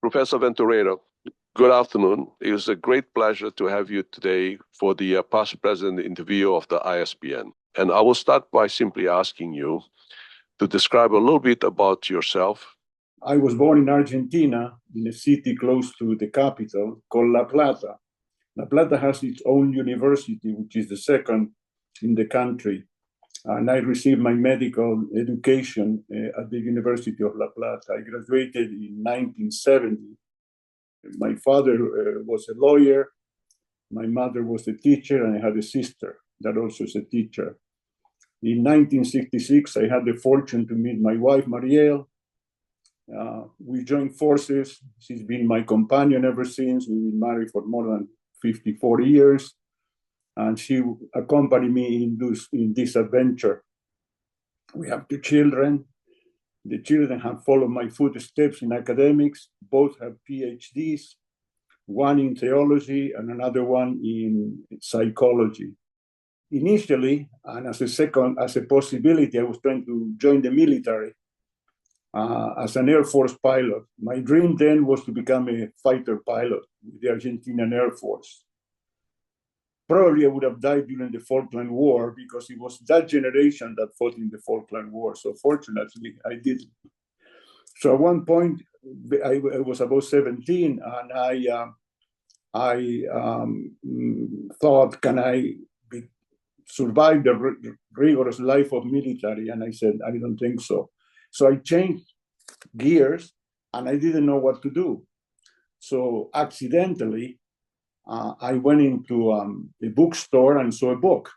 Professor Ventureyra, good afternoon. It is a great pleasure to have you today for the past president interview of the ISPN. And I will start by simply asking you to describe a little bit about yourself. I was born in Argentina, in a city close to the capital called La Plata. La Plata has its own university, which is the second in the country. And I received my medical education at the University of La Plata. I graduated in 1970. My father was a lawyer, my mother was a teacher, and I had a sister that also is a teacher. In 1966, I had the fortune to meet my wife, Marielle. We joined forces. She's been my companion ever since. We've been married for more than 54 years. And she accompanied me in this adventure. We have 2 children. The children have followed my footsteps in academics. Both have PhDs, one in theology and another one in psychology. Initially, and as a possibility, I was trying to join the military as an Air Force pilot. My dream then was to become a fighter pilot with the Argentinian Air Force. Probably I would have died during the Falkland War because it was that generation that fought in the Falkland War. So fortunately, I didn't. So at one point, I was about 17, and I thought, can I survive the rigorous life of military? And I said, I don't think so. So I changed gears, and I didn't know what to do. So accidentally, I went into a bookstore and saw a book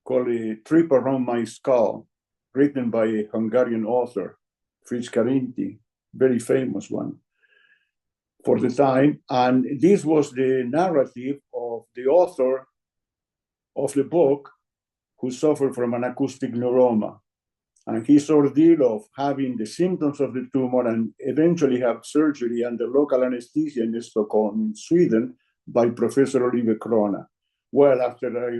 called A Trip Around My Skull, written by a Hungarian author, Fritz Karinti, very famous one for the time. And this was the narrative of the author of the book who suffered from an acoustic neuroma. And his ordeal of having the symptoms of the tumor and eventually have surgery under local anesthesia in Stockholm, in Sweden, by Professor Oliver Krona. Well, after I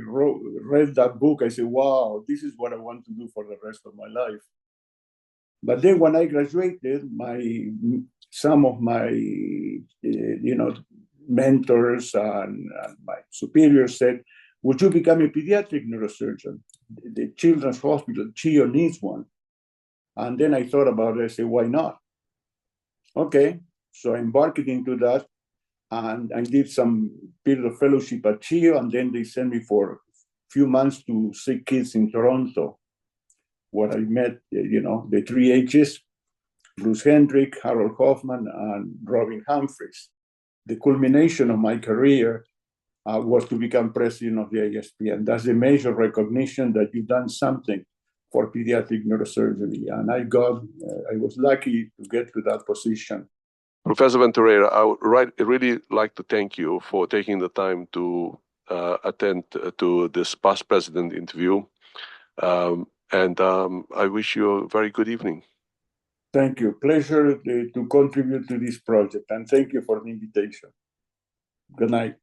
read that book, I said, wow, this is what I want to do for the rest of my life. But then when I graduated, some of my mentors and my superiors said, would you become a pediatric neurosurgeon? The Children's Hospital, CHIO, needs one. And then I thought about it. I said, why not? Okay, so I embarked into that. And I did some period of fellowship at CHIO. And then they sent me for a few months to sick kids in Toronto, where I met, the 3 H's, Bruce Hendrick, Harold Hoffman, and Robin Humphries. The culmination of my career was to become president of the ISPN. That's a major recognition that you've done something for pediatric neurosurgery. And I was lucky to get to that position. Professor Ventureyra, I would really like to thank you for taking the time to attend to this past president interview. I wish you a very good evening. Thank you. Pleasure to contribute to this project. And thank you for the invitation. Good night.